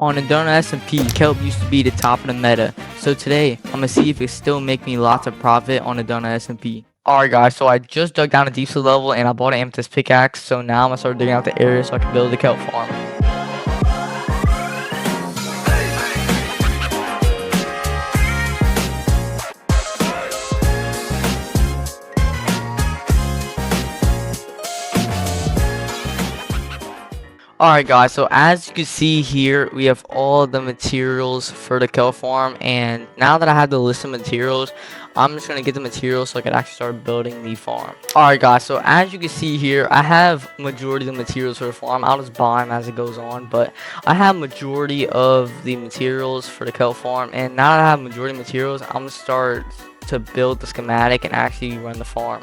On the Donut Smp, Kelp used to be the top of the meta, so today I'm gonna see if it still make me lots of profit on the Donut Smp. Alright guys, so I just dug down a deep sea level and I bought an amethyst pickaxe, so now I'm gonna start digging out the area so I can build the kelp farm. Alright guys, so as you can see here, we have all the materials for the kelp farm, and now that I have the list of materials, I'm just going to get the materials so I can actually start building the farm. Alright guys, so as you can see here, I have majority of the materials for the farm. I'll just buy them as it goes on, but I have majority of the materials for the kelp farm, and now that I have majority of materials, I'm going to start to build the schematic and actually run the farm.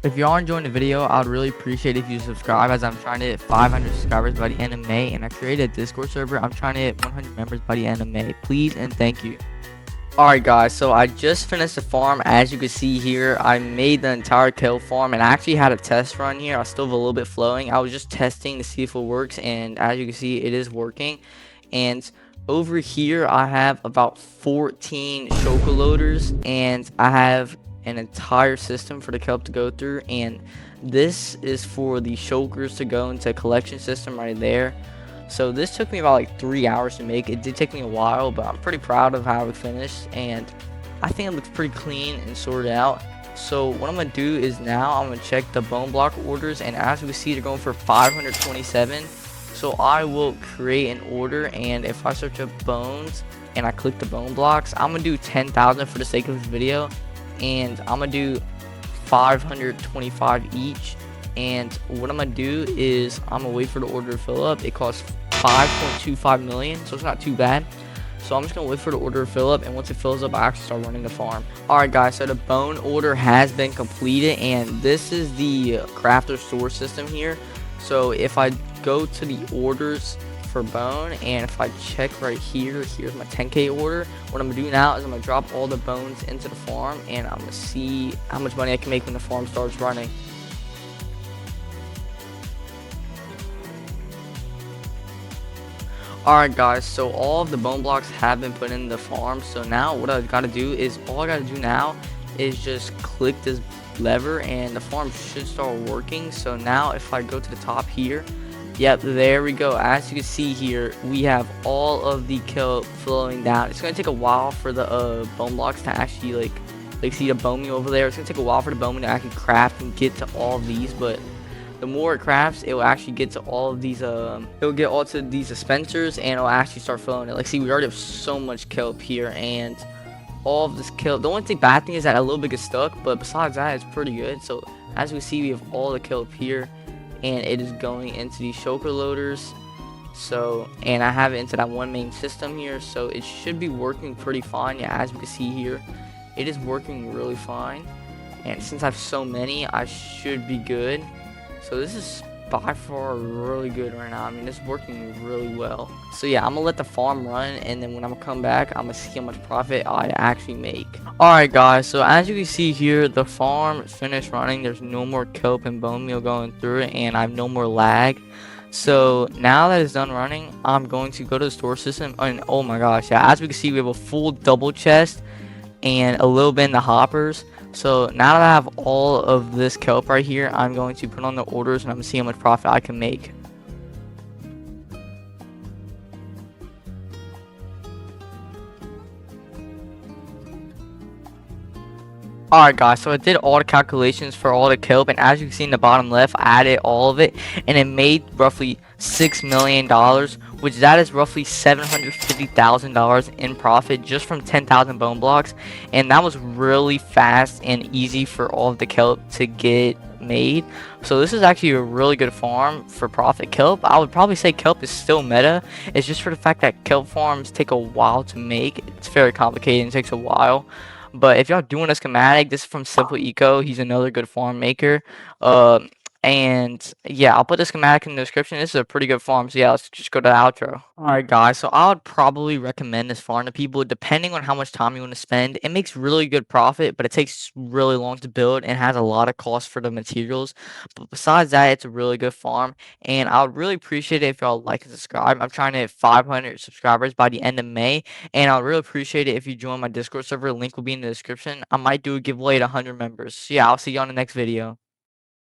If you are enjoying the video, I would really appreciate if you subscribe, as I'm trying to hit 500 subscribers by the end of May, and I created a Discord server. I'm trying to hit 100 members by the end of May. Please and thank you. Alright guys, so I just finished the farm. As you can see here, I made the entire kelp farm, and I actually had a test run here. I still have a little bit flowing. I was just testing to see if it works, and as you can see, it is working. And over here, I have about 14 choco loaders, and I have an entire system for the kelp to go through, and this is for the shulkers to go into a collection system right there. So this took me about like 3 hours to make. It did take me a while, but I'm pretty proud of how it finished, and I think it looks pretty clean and sorted out. So what I'm gonna do is now I'm gonna check the bone block orders, and as we see, they're going for 527. So I will create an order, and if I search up bones and I click the bone blocks, I'm gonna do 10,000 for the sake of this video, and I'm gonna do 525 each. And what I'm gonna do is I'm gonna wait for the order to fill up. It costs 5.25 million, so it's not too bad. So I'm just gonna wait for the order to fill up, and once it fills up, I actually start running the farm. Alright guys, so the bone order has been completed, and this is the crafter store system here. So if I go to the orders for bone, and if I check right here, here's my 10k order. What I'm gonna do now is I'm gonna drop all the bones into the farm, and I'm gonna see how much money I can make when the farm starts running. Alright guys, so all of the bone blocks have been put in the farm. So now what I gotta do is, all I gotta do now is just click this lever, and the farm should start working. So now if I go to the top here, yep, there we go. As you can see here, we have all of the kelp flowing down. It's gonna take a while for the bone blocks to actually like see the bone meal over there. It's gonna take a while for the bone meal to actually craft and get to all of these, but the more it crafts, it will actually get to all of these it'll get all to these dispensers, and it'll actually start filling it. Like, see, we already have so much kelp here, and all of this kelp, the only bad thing is that a little bit gets stuck, but besides that, it's pretty good. So as we see, we have all the kelp here, and it is going into these shulker loaders. So, and I have it into that one main system here, so it should be working pretty fine. Yeah, as we can see here, it is working really fine, and since I have so many, I should be good. So this is by far really good right now. I mean, it's working really well. So yeah, I'm gonna let the farm run, and then when I'm gonna come back, I'm gonna see how much profit I actually make. Alright guys, so as you can see here, the farm finished running. There's no more kelp and bone meal going through it, and I have no more lag. So now that it's done running, I'm going to go to the store system, and oh my gosh, yeah, as we can see, we have a full double chest and a little bit in the hoppers. So now that I have all of this kelp right here, I'm going to put on the orders, and I'm going to see how much profit I can make. Alright guys, so I did all the calculations for all the kelp, and as you can see in the bottom left, I added all of it, and it made roughly $6 million, which that is roughly $750,000 in profit just from 10,000 bone blocks. And that was really fast and easy for all of the kelp to get made. So this is actually a really good farm for profit. Kelp, I would probably say kelp is still meta. It's just for the fact that kelp farms take a while to make. It's very complicated and takes a while. But if y'all doing a schematic, this is from Simple Eco. He's another good farm maker. And yeah, I'll put the schematic in the description. This is a pretty good farm. So yeah, let's just go to the outro. Alright guys, so I would probably recommend this farm to people depending on how much time you want to spend. It makes really good profit, but it takes really long to build and has a lot of cost for the materials. But besides that, it's a really good farm. And I would really appreciate it if y'all like and subscribe. I'm trying to hit 500 subscribers by the end of May. And I would really appreciate it if you join my Discord server. Link will be in the description. I might do a giveaway to 100 members. So yeah, I'll see you on the next video.